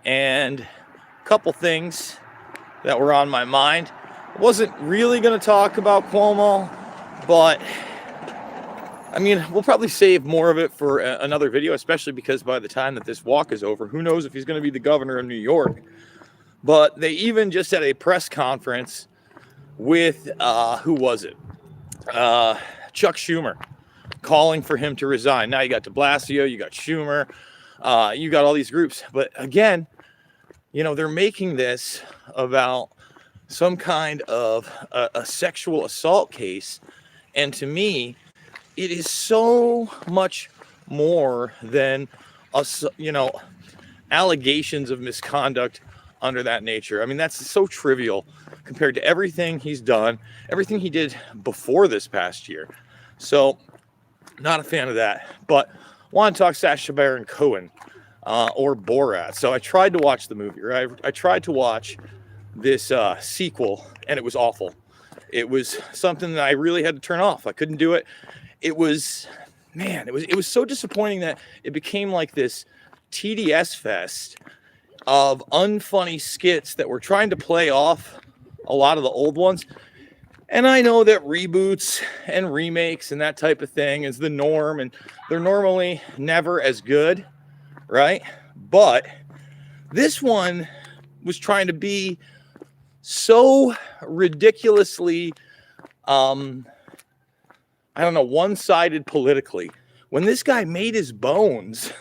and a couple things that were on my mind. I wasn't really going to talk about Cuomo, but I mean, we'll probably save more of it for another video, especially because by the time that this walk is over, who knows if he's going to be the governor of New York. But they even just had a press conference with, who was it? Chuck Schumer, calling for him to resign. Now you got de Blasio, you got Schumer, you got all these groups. But again, they're making this about some kind of a sexual assault case. And to me, it is so much more than, allegations of misconduct under that nature. I mean, that's so trivial compared to everything he's done, everything he did before this past year. So, not a fan of that. But want to talk Sacha Bara Cuomo or Borat. So I tried to watch the movie, right? I tried to watch this sequel, and it was awful. It was something that I really had to turn off. I couldn't do it. It was so disappointing that it became like this TDS fest of unfunny skits that were trying to play off a lot of the old ones. And I know that reboots and remakes and that type of thing is the norm, and they're normally never as good, right? But this one was trying to be so ridiculously, one-sided politically. When this guy made his bones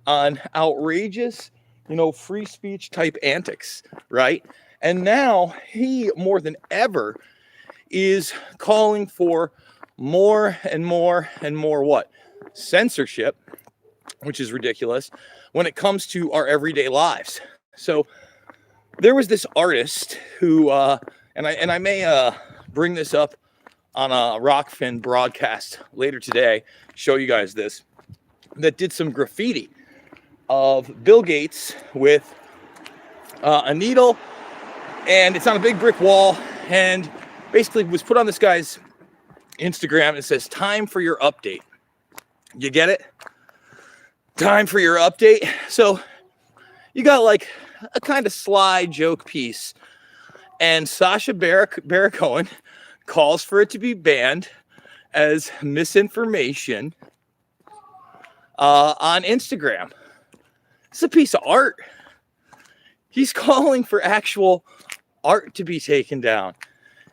on outrageous, free speech type antics, right? And now he, more than ever, is calling for more and more and more what? Censorship, which is ridiculous when it comes to our everyday lives. So there was this artist who, and I may bring this up on a Rockfin broadcast later today, show you guys this, that did some graffiti of Bill Gates with a needle, and it's on a big brick wall, and basically was put on this guy's Instagram, and it says, "Time for your update." You get it? Time for your update. So you got like a kind of sly joke piece, and Sacha Bara Cuomo calls for it to be banned as misinformation on Instagram. It's a piece of art. He's calling for actual art to be taken down.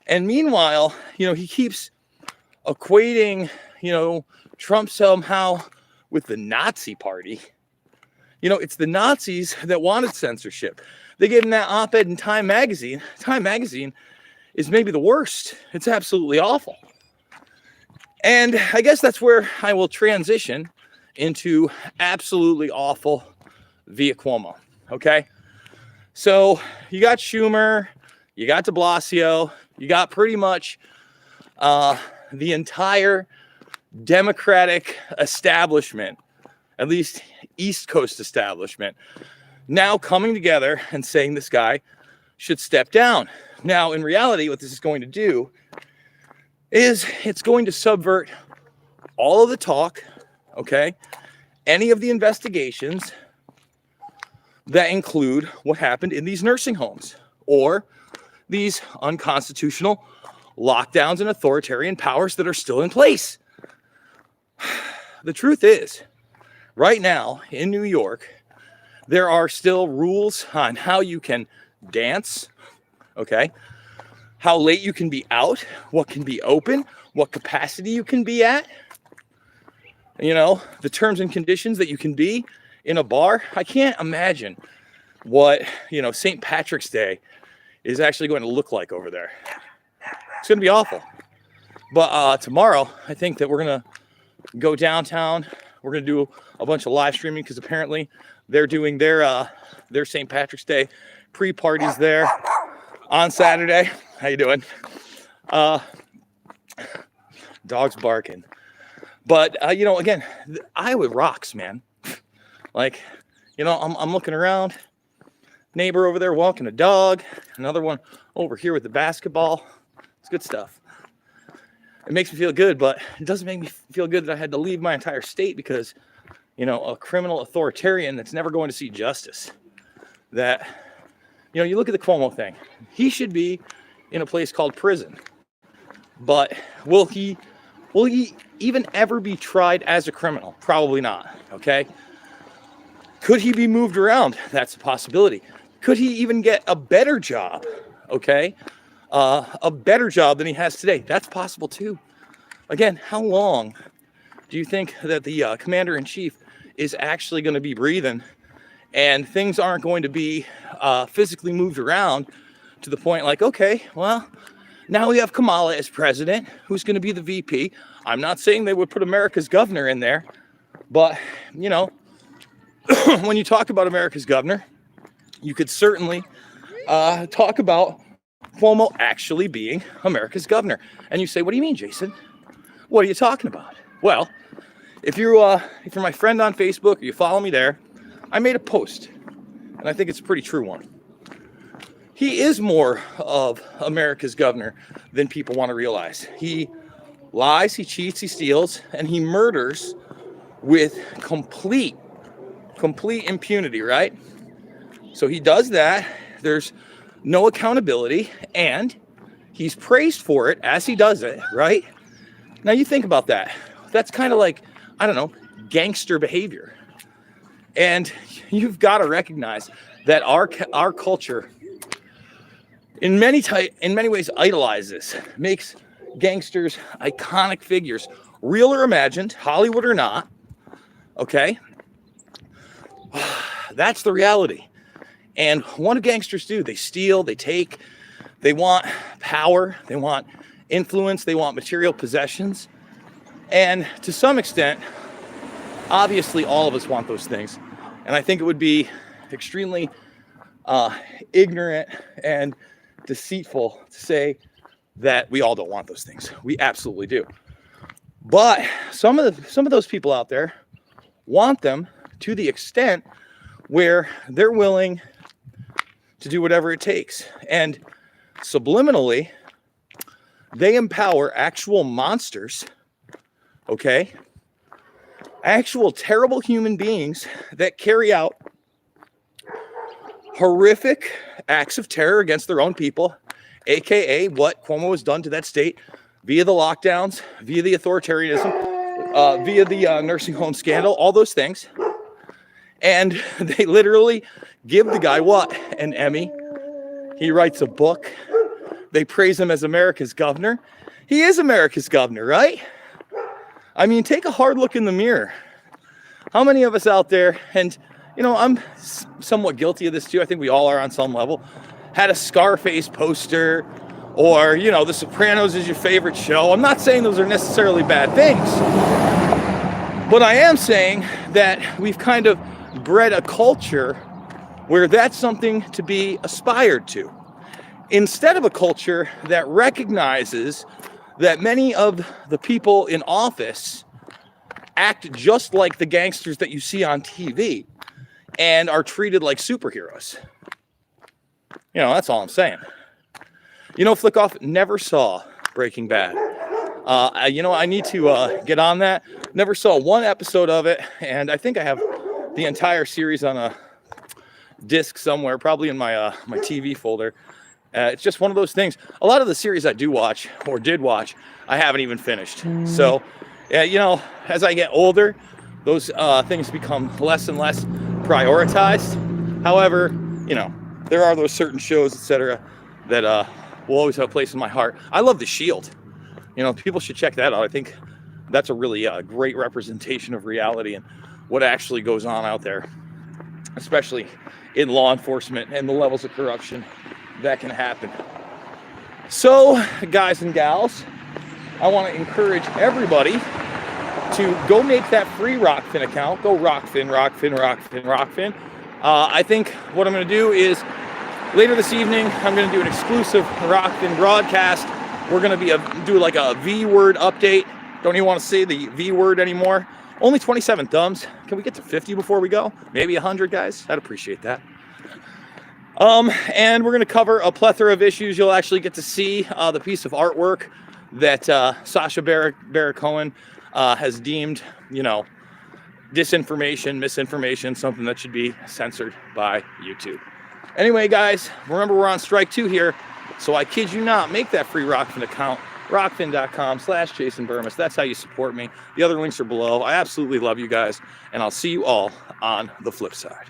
And meanwhile, he keeps equating, Trump somehow with the Nazi party. It's the Nazis that wanted censorship. They gave him that op-ed in Time Magazine. Time Magazine is maybe the worst. It's absolutely awful. And I guess that's where I will transition into absolutely awful via Cuomo. Okay? So you got Schumer, you got de Blasio, you got pretty much the entire Democratic establishment, at least East Coast establishment, now coming together and saying this guy should step down. Now, in reality, what this is going to do is it's going to subvert all of the talk, okay? Any of the investigations that include what happened in these nursing homes or these unconstitutional lockdowns and authoritarian powers that are still in place. The truth is, right now in New York, there are still rules on how you can dance, okay? How late you can be out, what can be open, what capacity you can be at, the terms and conditions that you can be in a bar. I can't imagine what, St. Patrick's Day is actually going to look like over there. It's going to be awful. But tomorrow, I think that we're going to go downtown. We're going to do a bunch of live streaming because apparently they're doing their St. Patrick's Day pre-parties there on Saturday. How you doing? Dogs barking. But, again, Iowa rocks, man. Like, I'm looking around. Neighbor over there walking a dog. Another one over here with the basketball. It's good stuff. It makes me feel good, but it doesn't make me feel good that I had to leave my entire state because, a criminal authoritarian that's never going to see justice. that, you know, you look at the Cuomo thing. He should be in a place called prison. But will he even ever be tried as a criminal? Probably not, okay? Could he be moved around? That's a possibility. Could he even get a better job, okay? A better job than he has today? That's possible too. Again, how long do you think that the commander-in-chief is actually going to be breathing and things aren't going to be physically moved around to the point like, okay, well, now we have Kamala as president, who's going to be the VP. I'm not saying they would put America's governor in there, but, you know, when you talk about America's governor, you could certainly talk about Cuomo actually being America's governor. And you say, what do you mean, Jason? What are you talking about? Well, if you're my friend on Facebook or you follow me there, I made a post, and I think it's a pretty true one. He is more of America's governor than people want to realize. He lies, he cheats, he steals, and he murders with complete impunity, right? So he does that. There's no accountability, and he's praised for it as he does it, right? Now you think about that. That's kind of like, I don't know, gangster behavior. And you've got to recognize that our culture in many ways idolizes, makes gangsters iconic figures, real or imagined, Hollywood or not, okay? That's the reality. And what do gangsters do? They steal, they take, they want power, they want influence, they want material possessions. And to some extent, obviously all of us want those things. And I think it would be extremely ignorant and deceitful to say that we all don't want those things. We absolutely do. But some of those people out there want them to the extent where they're willing to do whatever it takes. And subliminally, they empower actual monsters, okay? Actual terrible human beings that carry out horrific acts of terror against their own people, aka what Cuomo has done to that state via the lockdowns, via the authoritarianism, via the nursing home scandal, all those things. And they literally give the guy what? An Emmy. He writes a book. They praise him as America's governor. He is America's governor, right? I mean, take a hard look in the mirror. How many of us out there, and you know, I'm somewhat guilty of this too. I think we all are on some level. Had a Scarface poster, or, you know, The Sopranos is your favorite show. I'm not saying those are necessarily bad things, but I am saying that we've kind of bred a culture where that's something to be aspired to, instead of a culture that recognizes that many of the people in office act just like the gangsters that you see on TV and are treated like superheroes. You know, that's all I'm saying. You know, Flickoff never saw Breaking Bad. You know, I need to get on that. Never saw one episode of it, and I think I have the entire series on a disc somewhere, probably in my my TV folder. It's just one of those things. A lot of the series I do watch, or did watch, I haven't even finished. So, you know, as I get older, those things become less and less prioritized. However, you know, there are those certain shows, etc., that will always have a place in my heart. I love The Shield. You know, people should check that out. I think that's a really great representation of reality and what actually goes on out there, especially in law enforcement and the levels of corruption that can happen. So, guys and gals, I want to encourage everybody to go make that free Rockfin account. Go Rockfin. I think what I'm going to do is later this evening, I'm going to do an exclusive Rockfin broadcast. We're going to do like a V-word update. Don't even want to say the V-word anymore. Only 27 thumbs. Can we get to 50 before we go? Maybe 100, guys? I'd appreciate that. And we're going to cover a plethora of issues. You'll actually get to see the piece of artwork that Sacha Bara Cuomo has deemed, you know, disinformation, misinformation, something that should be censored by YouTube. Anyway, guys, remember we're on strike 2 here. So I kid you not, make that free Rockfin account, rockfin.com/Jason Burmis. That's how you support me. The other links are below. I absolutely love you guys, and I'll see you all on the flip side.